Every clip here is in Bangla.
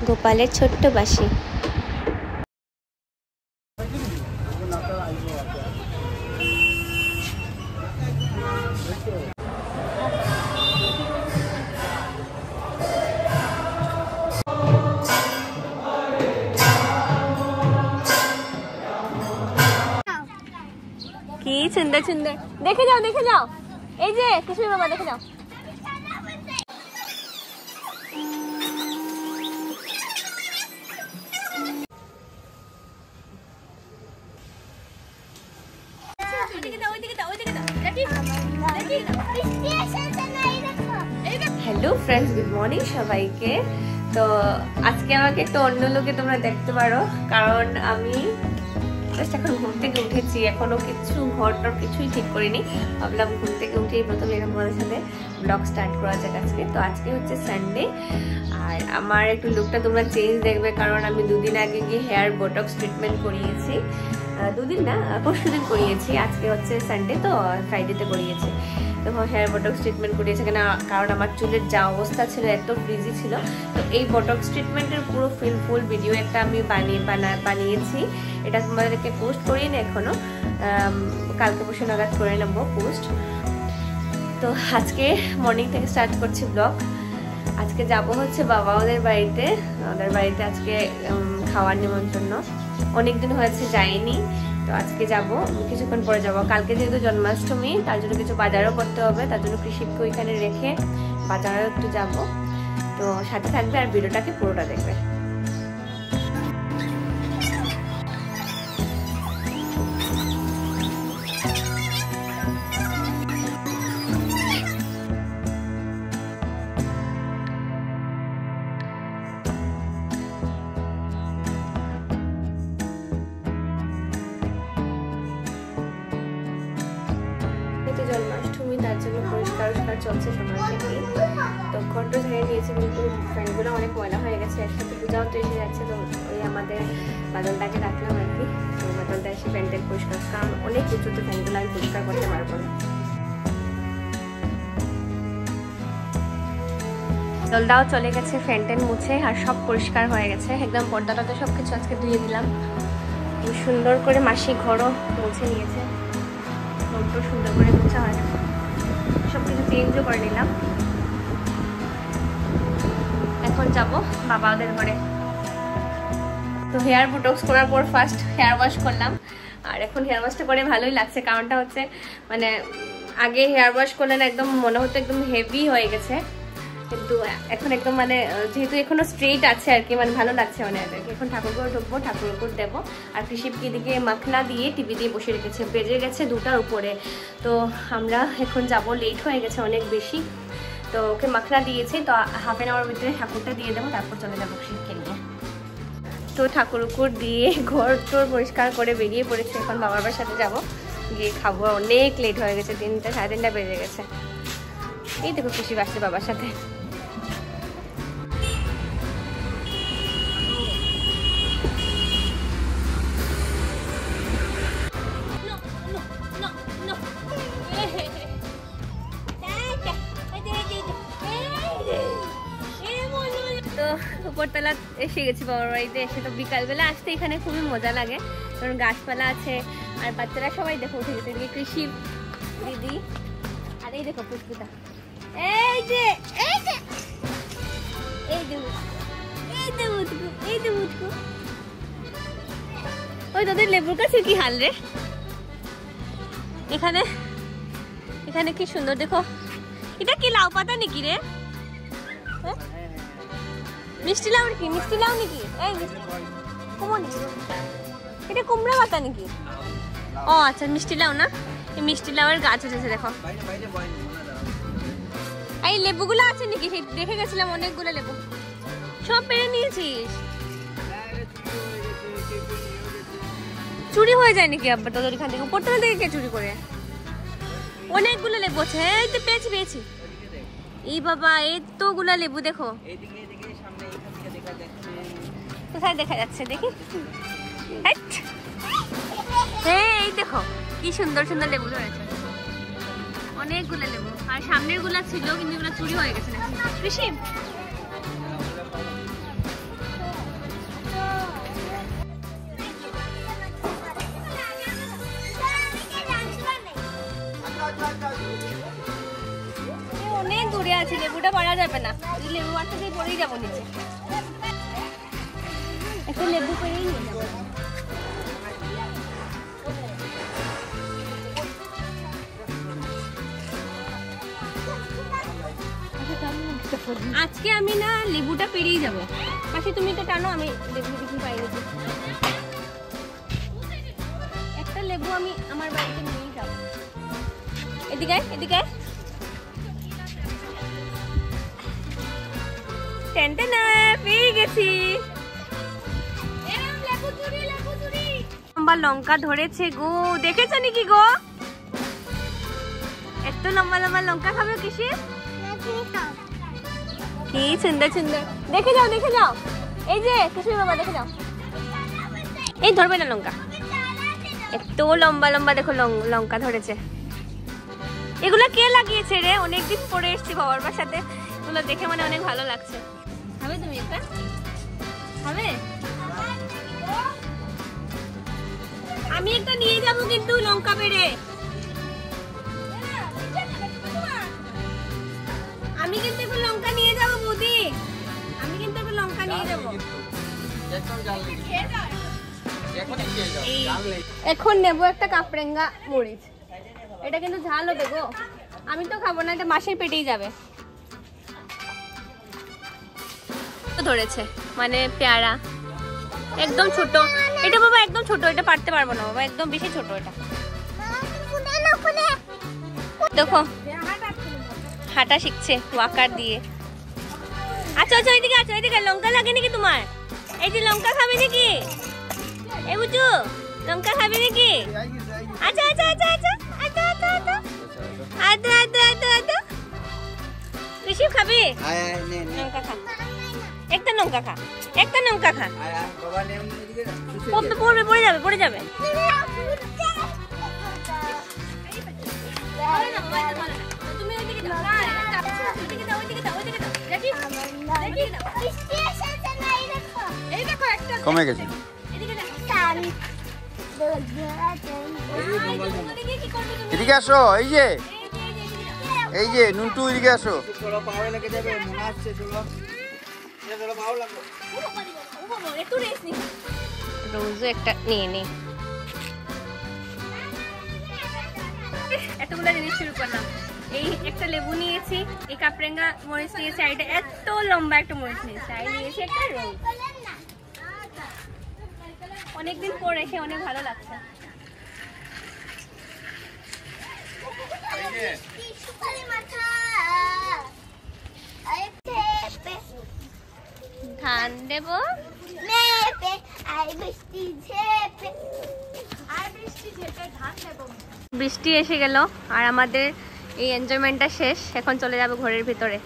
গোপালের ছোট্ট বাঁশি। কি সুন্দর সুন্দর, দেখে যাও দেখে যাও, এই যে কৃষ্ণ বাবা দেখে যাও। হ্যালো ফ্রেন্ডস, গুড মর্নিং সবাইকে। তো আজকে আমাকে একটু অন্য লোকে তোমরা দেখতে পারো, কারণ আমি এখন ঘুম থেকে উঠেছি, এখনো কিছু ঘরটার কিছুই ঠিক করিনি। ভাবলাম ঘুম থেকে উঠেই প্রথমে তোমাদের সাথে ব্লগ স্টার্ট করা যাক আজকে। তো আজকে হচ্ছে সানডে, আর আমার একটু লুকটা তোমরা চেঞ্জ দেখবে, কারণ আমি দুদিন আগে গিয়ে হেয়ার বোটক্স ট্রিটমেন্ট করিয়েছি। দুদিন না, পরশুদিন করিয়েছি। আজকে হচ্ছে সানডে, তো ফ্রাইডেতে করিয়েছি। তো হেয়ার বোটক্স ট্রিটমেন্ট করিয়েছে কেন, কারণ আমার চুলের যা অবস্থা ছিল, এত ফ্রিজি ছিল। তো এই বোটক্স ট্রিটমেন্টের পুরো ফুল ভিডিও একটা আমি বানিয়েছি। এটা তোমাদেরকে পোস্ট করিনি এখনো, কালকে পরশু নাগাদ করে নেবো পোস্ট। তো আজকে মর্নিং থেকে স্টার্ট করছি ব্লগ। আজকে যাব হচ্ছে বাবা ওদের বাড়িতে। ওদের বাড়িতে আজকে খাওয়ার নিমন্ত্রণ, অনেকদিন হয়েছে যাইনি। তো আজকে যাব, কিছুক্ষণ পরে যাব। কালকে যেহেতু জন্মাষ্টমী, তার জন্য কিছু বাজারও করতে হবে, তার জন্য কৃষিকে ওইখানে রেখে বাজারেও একটু যাব। তো সাথে থাকবে আর ভিডিওটাকে পুরোটা দেখবে। জন্মাষ্টমী, তার জন্য পরিষ্কার চলছে সকাল থেকেই। তো ঘরটা ঝেড়ে নিয়েছি, কিন্তু ফ্যানগুলো অনেক ময়লা হয়ে গেছে। একসাথে পূজাও তো এসে যাচ্ছে, তো ওই আমাদের বাদলটাকে রাখলাম আর কি। তো বাদলটা এসে ফ্যানটাকে পরিষ্কার, কারণ অনেক উঁচুতে ফ্যানগুলো আমি পরিষ্কার করতে পারবো না। জলটাও চলে গেছে, ফ্যান ট্যান মুছে আর সব পরিষ্কার হয়ে গেছে একদম। পর্দাটাতে সব কিছু আজকে ধুয়ে দিলাম। সুন্দর করে মাসি ঘরও মুছে নিয়েছে, ঘরটা সুন্দর করে মোছা হয়ে গেছে, সব কিছু চেঞ্জও করে নিলাম। এখন যাব বাবা ওদের ঘরে। তো হেয়ার বোটক্স করার পর ফার্স্ট হেয়ার ওয়াশ করলাম, আর এখন হেয়ার ওয়াশটা করে ভালোই লাগছে। কারণটা হচ্ছে মানে আগে হেয়ার ওয়াশ করলে না একদম মনে হতো একদম হেভি হয়ে গেছে, কিন্তু এখন একদম মানে যেহেতু এখনো স্ট্রেইট আছে আর কি, মানে ভালো লাগছে অনেক। এখন ঠাকুরঘর ঢুকবো, ঠাকুরঘর দেবো। আর কৃষিপকে দিকে মাখনা দিয়ে টিভি দিয়ে বসে রেখেছে, বেজে গেছে 2টার উপরে। তো আমরা এখন যাব, লেট হয়ে গেছে অনেক বেশি। তো ওকে মাখনা দিয়েছি, তো হাফ অ্যান আওয়ার ভিতরে ঠাকুরটা দিয়ে দেবো, তারপর চলে যাবো কৃষিপকে নিয়ে। তো ঠাকুর দিয়ে ঘর তোর পরিষ্কার করে বেরিয়ে পড়েছে। এখন বাবার বাসাতে যাবো, গিয়ে খাবো। অনেক লেট হয়ে গেছে, 3টা সাড়ে 3টা বেজে গেছে। এই দেখো কৃষি আসছে বাবার সাথে। তো উপরতলা এসে গেছি বাবার বাড়িতে এসে। তো বিকালবেলা আসতে এখানে খুবই মজা লাগে, কারণ গাছপালা আছে আর বাচ্চারা সবাই দেখো উঠে গেছে। এদিকে কৃষি দিদি, আর এই দেখো পুষ্পিতা, এই যে এই যে এই যে এই যে উঠকু, এই যে উঠকু। ওই তোদের লেবুর গাছের কি হাল রে? এখানে এখানে কি সুন্দর দেখো। এটা কি লাউ পাতা নাকি রে? মিষ্টি লাউ নাকি? মিষ্টি লাউ নাকি? এই এটা কুমড়া পাতা নাকি? ও আচ্ছা, মিষ্টি লাউ না, এই মিষ্টি লাউয়ের গাছ উঠেছে দেখো। এই লেবুগুলো আছে নাকি? দেখে গেছিলাম অনেকগুলো লেবু, সব পেরে নিয়েছিস? চুরি হয়ে যায় নাকি আব্বা তোদের এখান থেকে? উপর থেকে কে চুরি করে? অনেকগুলো লেবু আছে। এই তো পেয়েছি পেয়েছি। এই বাবা, এতগুলা লেবু দেখো। কোথায় দেখা যাচ্ছে দেখি? এই দেখো কি সুন্দর সুন্দর লেবু ধরেছে, অনেকগুলো লেবু। আর সামনের গুলা ছিল, কিন্তু এগুলো চুরি হয়ে গেছে নাকি? কৃষি দূরে আছে, লেবুটা পারা যাবে না, লেবু মারতে দিয়ে পড়েই যাবো নিচে। একটা লেবু পেরেই নিয়ে যাবো। আজকে আমি না লেবুটা পেরিয়ে যাবো। পাশে তুমি তো টানো, আমি লেবু দেখি পাইনি। একটা লেবু আমি আমার বাড়িতে নিয়ে যাবো। এদিকে এদিকে টেন্টে না পেয়ে গেছি। লম্বা লঙ্কা ধরেছে গো, দেখেছো নাকি গো? এত লম্বা লম্বা লঙ্কা খাবে কিসে? কি সুন্দর সুন্দর, দেখে যাও দেখে যাও। এই যে কিশোর বাবা দেখে যাও, এই ধরবে না লঙ্কা, এত লম্বা লম্বা দেখো লঙ্কা ধরেছে। এগুলো কে লাগিয়েছে রে? অনেকদিন পরে এসছি বাবার বাসাতে, এগুলো দেখে মানে অনেক ভালো লাগছে। খাবে তুমি একটা? খাবে? আমি একটা নিয়ে যাবো কিন্তু লঙ্কা পেড়ে। আমি কিন্তু একটু লঙ্কা নিয়ে যাবো বৌদি, আমি কিন্তু একটু লঙ্কা নিয়ে যাবো। এখন নেবো একটা কাপড়েঙ্গা মরিচ, এটা কিন্তু ঝাল হবে গো, আমি তো খাবো না, এটা মাসের পেটেই যাবে। ধরেছে মানে পেয়ারা, একদম ছোট এটা বাবা, একদম ছোট, এটা পারতে পারবো না বাবা, একদম বেশি ছোট এটা। দেখো হাঁটা শিখছে ওয়াকার দিয়ে। আচ্ছা আচ্ছা ওইদিকে আছো, ওইদিকে লঙ্কা লাগে নাকি তোমার? এই যে লঙ্কা খাবে নাকি? এই বুঝু লঙ্কা খাবে নাকি? আচ্ছা আচ্ছা আচ্ছা আচ্ছা আচ্ছা আচ্ছা আচ্ছা আচ্ছা আচ্ছা আচ্ছা আচ্ছা বেশি খাবি? লঙ্কা খা, একটা লঙ্কা খা, একটা লঙ্কা খা, পড়বে পড়ে যাবে পড়ে যাবে। কমে গেছে। এদিকে আসো, এই যে নুন্টু এদিকে আসো। রোজও একটা নিয়ে নি, এতগুলো জিনিস শুরু করলাম। এই একটা লেবু নিয়েছি, এই কাপড়েঙ্গা মরিচ নিয়েছি, আর এটা এত লম্বা একটা মরিচ নিয়েছি, আর নিয়েছি একটা রোজ। অনেকদিন পর এসে অনেক ভালো লাগছে। ধান দেব, বৃষ্টি এসে গেল আর আমাদের এই এনজয়মেন্টটা শেষ। এখন চলে যাবো ঘরের ভিতরে।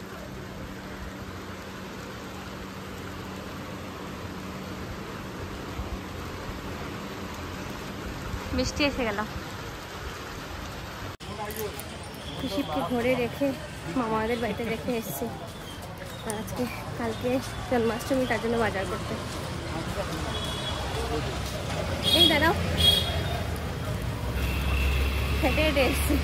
বৃষ্টি এসে গেল। খুশিকে ঘরে রেখে মামাদের বাড়িতে রেখে এসেছি, আর আজকে কালকে জন্মাষ্টমী, তার জন্য বাজার করতে। এই দাঁড়াও, হেঁটে হেঁটে এসছি।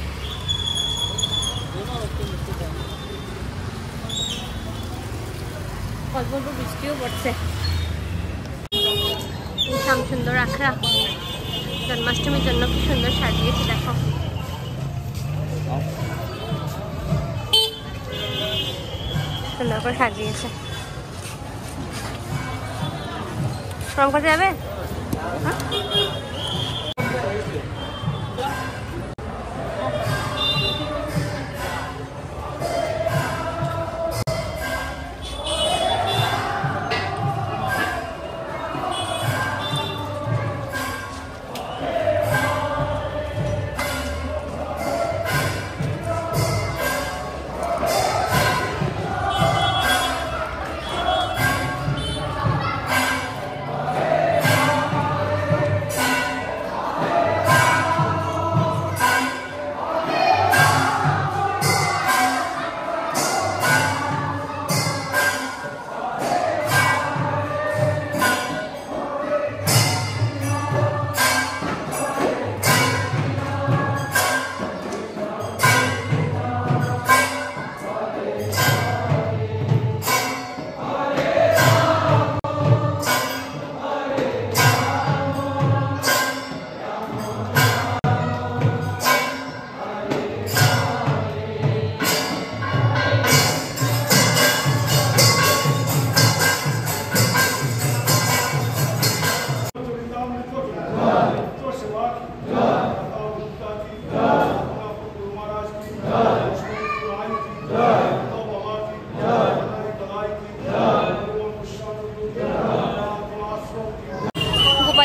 অল্প অল্প বৃষ্টিও পড়ছে। শ্যাম সুন্দর আখড়া জন্মাষ্টমীর জন্য কি সুন্দর সাজিয়েছি দেখো। সুন্দর করে সাজিয়েছে। প্রণাম করতে যাবে?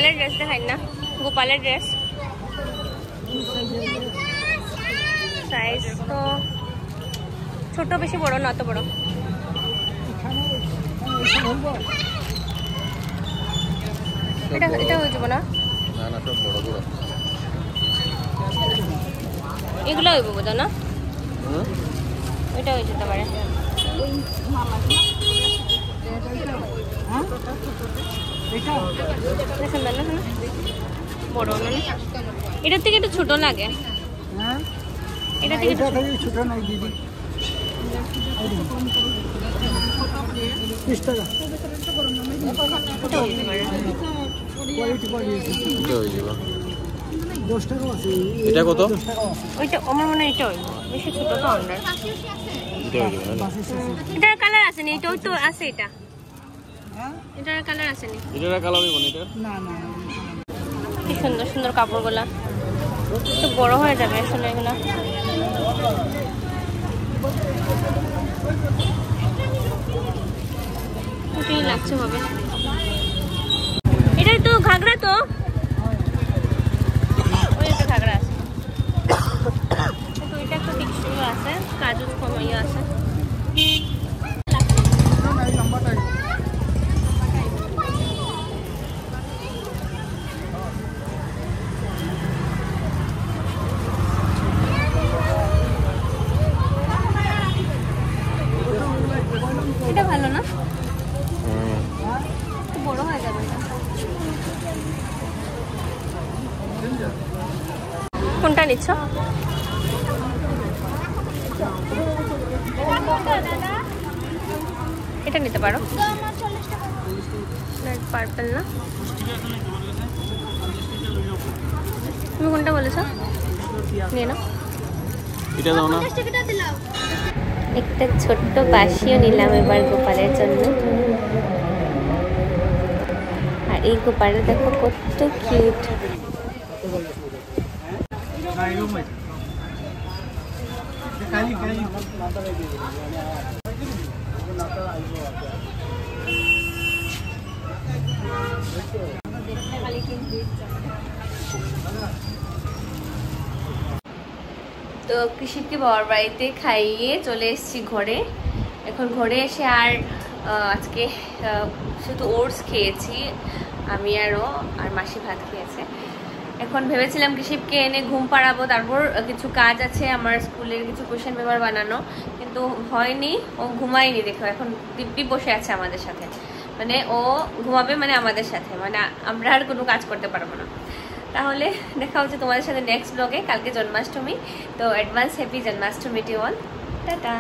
গোপালের ড্রেস দেখাই না, গোপালের ড্রেস সাইজ তো ছোট, বেশি বড় না, অত বড়। এটা এটা হয়ে যাবো না, এগুলো হইব বোধ না, এটা হয়ে যেতে পারে। বড় না, এটার থেকে একটু ছোট লাগে, এটা থেকে ছোট নাই দিদি। এটা কত? ওইটা আমার মনে হয় এটা হইব, বেশি ছোট তো আন্ডার। এটার কালার আছে নি, এটা তো আছে, এটা এটার কালার আছে নি, এটার কালার হইব না এটা? না না, কি সুন্দর সুন্দর কাপড়গুলা, একটু বড় হয়ে যাবে আসলে এগুলা। এটাই লাগছে হবে, এটাই তো ঘাগরা, তো ওই একটা ঘাগরা আছে, তো এটা একটু টিকসই আছে, কাজু কম ইয়ে আছে। এটা ভালো না, বড় হয়ে যাবে। কোনটা নিচ্ছ? এটা নিতে পারো, পার্পল না, তুমি কোনটা বলেছ? নিয়ে নাও, এটা দাও না। একটা ছোট্ট বাঁশিও নিলাম এবার গোপালের জন্য। আর এই গোপালটা দেখো কত কিউট। তো কৃষিকে বাবার বাড়িতে খাইয়ে চলে এসেছি ঘরে। এখন ঘরে এসে আর আজকে শুধু ওটস খেয়েছি আমি, আর মাসি ভাত খেয়েছে। এখন ভেবেছিলাম কৃষিপকে এনে ঘুম পাড়াবো, তারপর কিছু কাজ আছে আমার, স্কুলের কিছু কোশ্চেন পেপার বানানো, কিন্তু হয়নি, ও ঘুমায়নি। দেখো এখন দিব্যি বসে আছে আমাদের সাথে, মানে ও ঘুমাবে মানে আমাদের সাথে, মানে আমরা আর কোনো কাজ করতে পারবো না। তাহলে দেখা হচ্ছে তোমাদের সাথে নেক্সট ব্লগে। কালকে জন্মাষ্টমী, তো advance happy Janmashtami to all, tata.